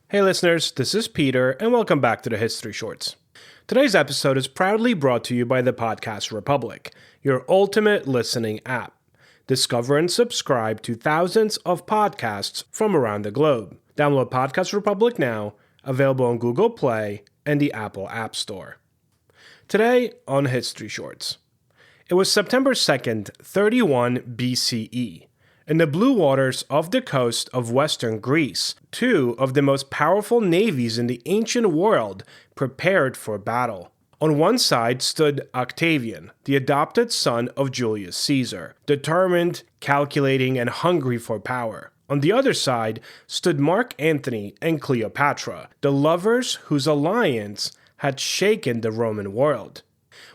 Hey listeners, this is Peter, and welcome back to the History Shorts. Today's episode is proudly brought to you by the Podcast Republic, your ultimate listening app. Discover and subscribe to thousands of podcasts from around the globe. Download Podcast Republic now, available on Google Play and the Apple App Store. Today on History Shorts. It was September 2nd, 31 BCE. In the blue waters off the coast of western Greece, two of the most powerful navies in the ancient world prepared for battle. On one side stood Octavian, the adopted son of Julius Caesar, determined, calculating, and hungry for power. On the other side stood Mark Antony and Cleopatra, the lovers whose alliance had shaken the Roman world.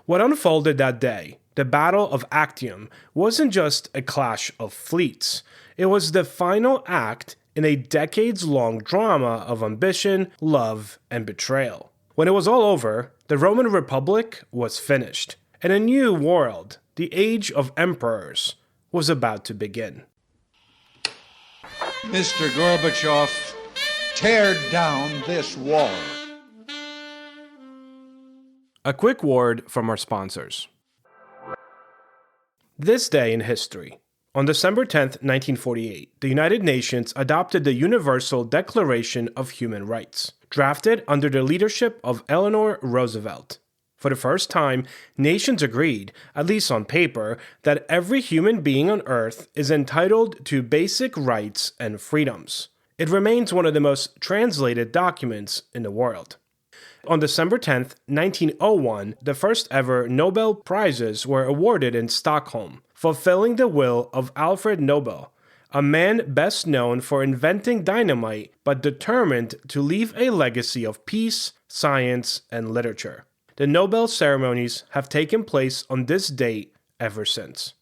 What unfolded that day, the Battle of Actium, wasn't just a clash of fleets. It was the final act in a decades-long drama of ambition, love, and betrayal. When it was all over, the Roman Republic was finished, and a new world, the age of emperors, was about to begin. Mr. Gorbachev, tear down this wall. A quick word from our sponsors. This day in history. On December 10th, 1948, the United Nations adopted the Universal Declaration of Human Rights, drafted under the leadership of Eleanor Roosevelt. For the first time, nations agreed, at least on paper, that every human being on Earth is entitled to basic rights and freedoms. It remains one of the most translated documents in the world. On December 10th, 1901, the first ever Nobel Prizes were awarded in Stockholm, fulfilling the will of Alfred Nobel, a man best known for inventing dynamite but determined to leave a legacy of peace, science, and literature. The Nobel ceremonies have taken place on this date ever since.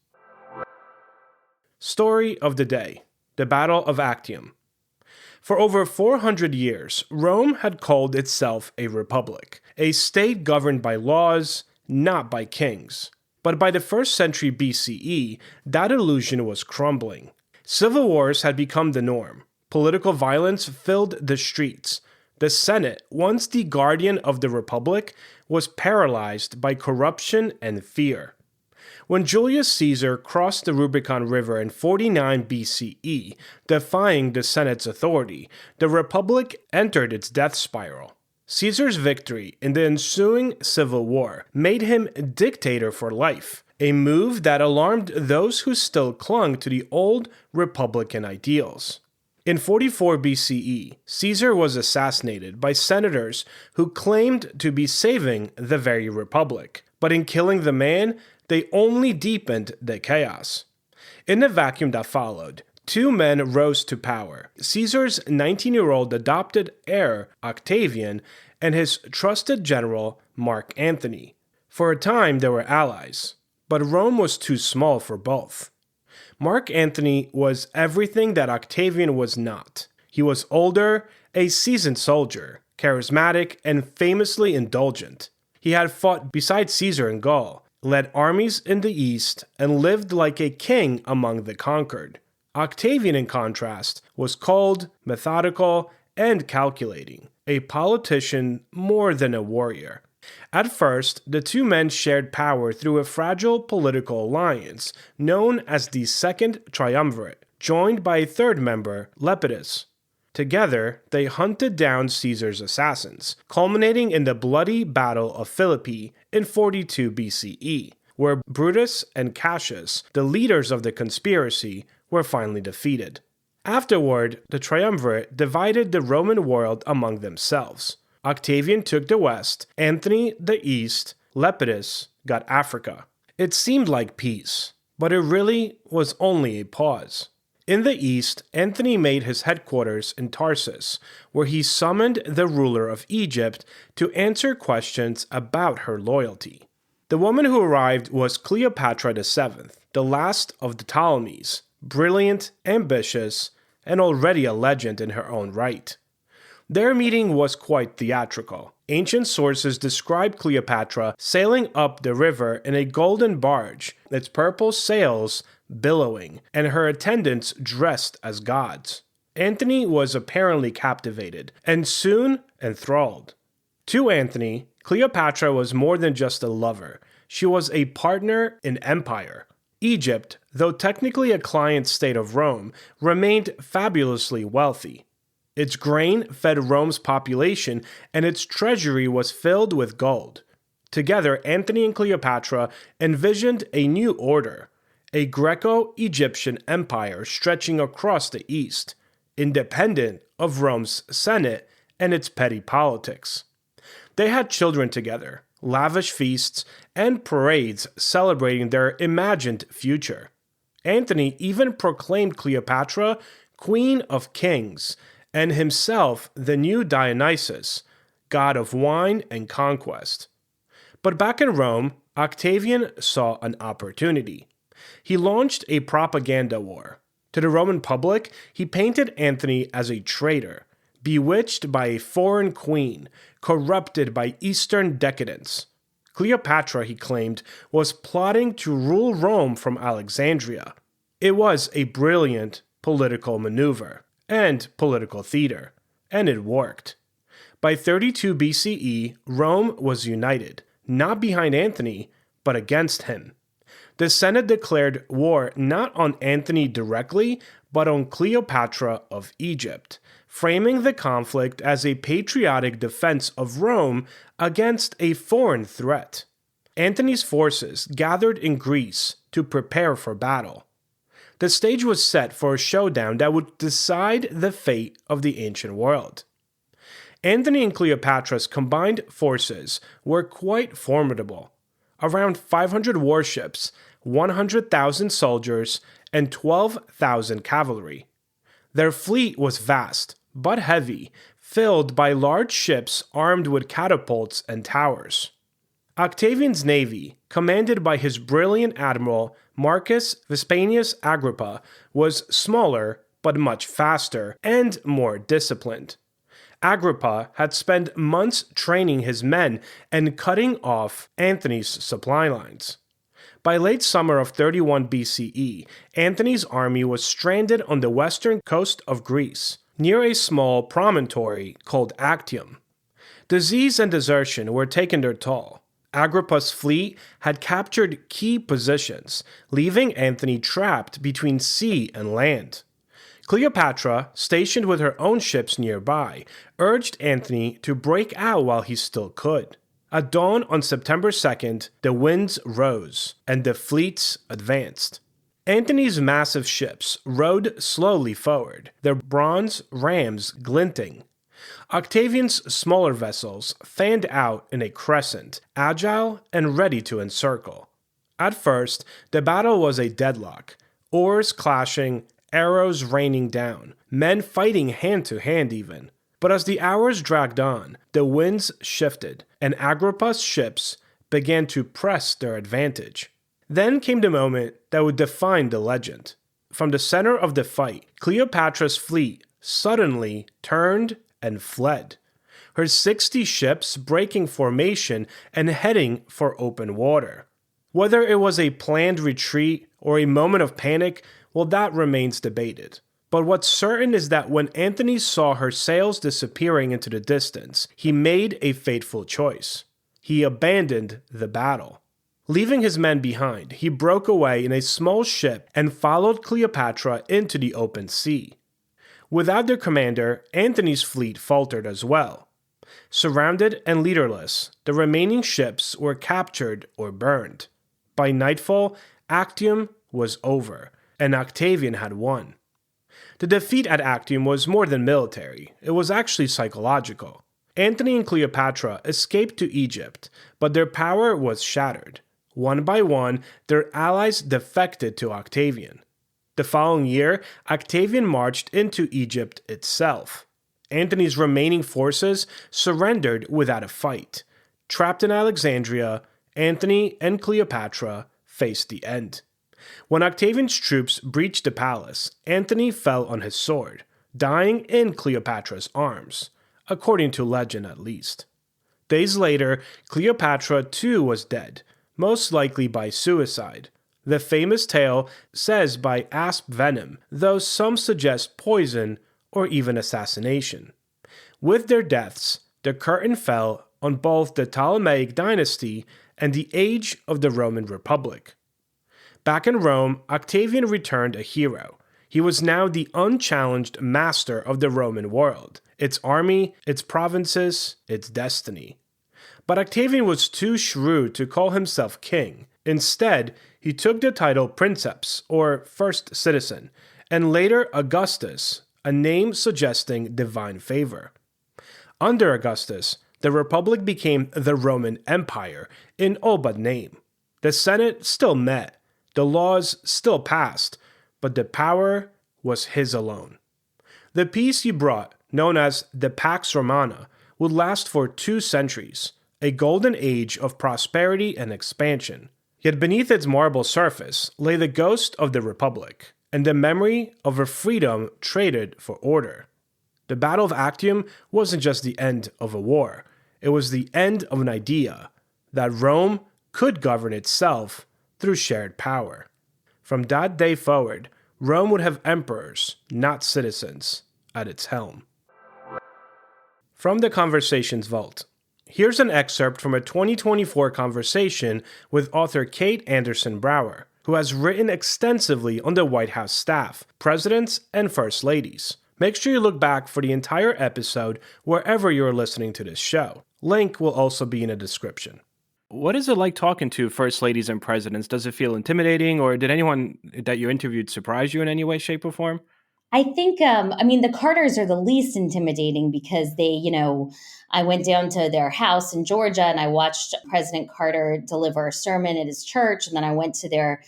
Story of the day: the Battle of Actium. For over 400 years, Rome had called itself a republic, a state governed by laws, not by kings. But by the 1st century BCE, that illusion was crumbling. Civil wars had become the norm. Political violence filled the streets. The Senate, once the guardian of the republic, was paralyzed by corruption and fear. When Julius Caesar crossed the Rubicon River in 49 BCE, defying the Senate's authority, the Republic entered its death spiral. Caesar's victory in the ensuing civil war made him dictator for life, a move that alarmed those who still clung to the old Republican ideals. In 44 BCE, Caesar was assassinated by senators who claimed to be saving the very Republic, but in killing the man, they only deepened the chaos. In the vacuum that followed, two men rose to power: Caesar's 19-year-old adopted heir, Octavian, and his trusted general, Mark Antony. For a time, they were allies, but Rome was too small for both. Mark Antony was everything that Octavian was not. He was older, a seasoned soldier, charismatic, and famously indulgent. He had fought beside Caesar in Gaul, led armies in the east, and lived like a king among the conquered. Octavian, in contrast, was cold, methodical, and calculating, a politician more than a warrior. At first, the two men shared power through a fragile political alliance known as the Second Triumvirate, joined by a third member, Lepidus. Together, they hunted down Caesar's assassins, culminating in the bloody Battle of Philippi in 42 BCE, where Brutus and Cassius, the leaders of the conspiracy, were finally defeated. Afterward, the triumvirate divided the Roman world among themselves. Octavian took the west, Antony the east, Lepidus got Africa. It seemed like peace, but it really was only a pause. In the east, Antony made his headquarters in Tarsus, where he summoned the ruler of Egypt to answer questions about her loyalty. The woman who arrived was Cleopatra VII, the last of the Ptolemies, brilliant, ambitious, and already a legend in her own right. Their meeting was quite theatrical. Ancient sources describe Cleopatra sailing up the river in a golden barge, its purple sails billowing, and her attendants dressed as gods. Antony was apparently captivated and soon enthralled. To Antony, Cleopatra was more than just a lover. She was a partner in empire. Egypt, though technically a client state of Rome, remained fabulously wealthy. Its grain fed Rome's population, and its treasury was filled with gold. Together, Antony and Cleopatra envisioned a new order, a Greco-Egyptian empire stretching across the east, independent of Rome's Senate and its petty politics. They had children together, lavish feasts, and parades celebrating their imagined future. Antony even proclaimed Cleopatra Queen of Kings, and himself the new Dionysus, god of wine and conquest. But back in Rome, Octavian saw an opportunity. He launched a propaganda war. To the Roman public, he painted Antony as a traitor, bewitched by a foreign queen, corrupted by Eastern decadence. Cleopatra, he claimed, was plotting to rule Rome from Alexandria. It was a brilliant political maneuver and political theater, and it worked. By 32 BCE, Rome was united, not behind Antony, but against him. The Senate declared war not on Antony directly, but on Cleopatra of Egypt, framing the conflict as a patriotic defense of Rome against a foreign threat. Antony's forces gathered in Greece to prepare for battle. The stage was set for a showdown that would decide the fate of the ancient world. Antony and Cleopatra's combined forces were quite formidable. Around 500 warships, 100,000 soldiers, and 12,000 cavalry. Their fleet was vast, but heavy, filled by large ships armed with catapults and towers. Octavian's navy, commanded by his brilliant admiral Marcus Vespasianus Agrippa, was smaller but much faster and more disciplined. Agrippa had spent months training his men and cutting off Antony's supply lines. By late summer of 31 BCE, Antony's army was stranded on the western coast of Greece, near a small promontory called Actium. Disease and desertion were taking their toll. Agrippa's fleet had captured key positions, leaving Antony trapped between sea and land. Cleopatra, stationed with her own ships nearby, urged Antony to break out while he still could. At dawn on September 2nd, the winds rose, and the fleets advanced. Antony's massive ships rowed slowly forward, their bronze rams glinting. Octavian's smaller vessels fanned out in a crescent, agile and ready to encircle. At first, the battle was a deadlock, oars clashing, arrows raining down, men fighting hand to hand even. But as the hours dragged on, the winds shifted, and Agrippa's ships began to press their advantage. Then came the moment that would define the legend. From the center of the fight, Cleopatra's fleet suddenly turned and fled, her 60 ships breaking formation and heading for open water. Whether it was a planned retreat or a moment of panic, well, that remains debated. But what's certain is that when Antony saw her sails disappearing into the distance, he made a fateful choice. He abandoned the battle. Leaving his men behind, he broke away in a small ship and followed Cleopatra into the open sea. Without their commander, Antony's fleet faltered as well. Surrounded and leaderless, the remaining ships were captured or burned. By nightfall, Actium was over, and Octavian had won. The defeat at Actium was more than military, it was actually psychological. Antony and Cleopatra escaped to Egypt, but their power was shattered. One by one, their allies defected to Octavian. The following year, Octavian marched into Egypt itself. Antony's remaining forces surrendered without a fight. Trapped in Alexandria, Antony and Cleopatra faced the end. When Octavian's troops breached the palace, Antony fell on his sword, dying in Cleopatra's arms, according to legend at least. Days later, Cleopatra too was dead, most likely by suicide. The famous tale says by asp venom, though some suggest poison or even assassination. With their deaths, the curtain fell on both the Ptolemaic dynasty and the age of the Roman Republic. Back in Rome, Octavian returned a hero. He was now the unchallenged master of the Roman world, its army, its provinces, its destiny. But Octavian was too shrewd to call himself king. Instead, he took the title princeps, or first citizen, and later Augustus, a name suggesting divine favor. Under Augustus, the Republic became the Roman Empire in all but name. The Senate still met, the laws still passed, but the power was his alone. The peace he brought, known as the Pax Romana, would last for 2 centuries, a golden age of prosperity and expansion. Yet beneath its marble surface lay the ghost of the Republic, and the memory of a freedom traded for order. The Battle of Actium wasn't just the end of a war, it was the end of an idea, that Rome could govern itself through shared power. From that day forward, Rome would have emperors, not citizens, at its helm. From the Conversations Vault, here's an excerpt from a 2024 conversation with author Kate Anderson Brower, who has written extensively on the White House staff, presidents, and first ladies. Make sure you look back for the entire episode wherever you're listening to this show. Link will also be in the description. What is it like talking to first ladies and presidents? Does it feel intimidating, or did anyone that you interviewed surprise you in any way, shape, or form? I think, the Carters are the least intimidating because they, I went down to their house in Georgia and I watched President Carter deliver a sermon at his church. And then I went to their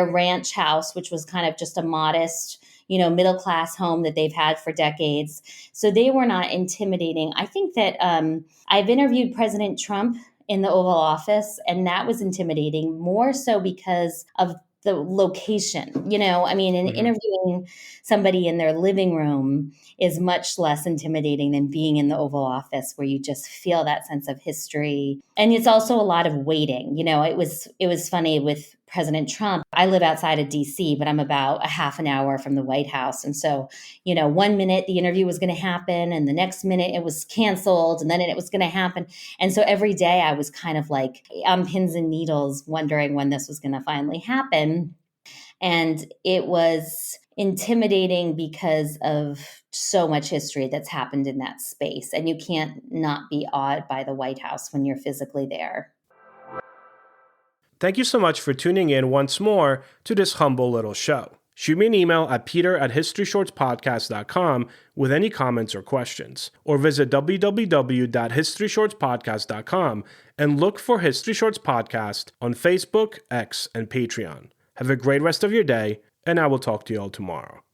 ranch house, which was kind of just a modest, middle-class home that they've had for decades. So they were not intimidating. I think that I've interviewed President Trump in the Oval Office, and that was intimidating, more so because of the location. Interviewing somebody in their living room is much less intimidating than being in the Oval Office, where you just feel that sense of history. And it's also a lot of waiting. It was funny with President Trump. I live outside of DC, but I'm about a half an hour from the White House. And so, 1 minute the interview was going to happen, and the next minute it was canceled, and then it was going to happen. And so every day I was kind of like on pins and needles, wondering when this was going to finally happen. And it was intimidating because of so much history that's happened in that space. And you can't not be awed by the White House when you're physically there. Thank you so much for tuning in once more to this humble little show. Shoot me an email at peter@historyshortspodcast.com with any comments or questions, or visit www.historyshortspodcast.com and look for History Shorts Podcast on Facebook, X, and Patreon. Have a great rest of your day, and I will talk to you all tomorrow.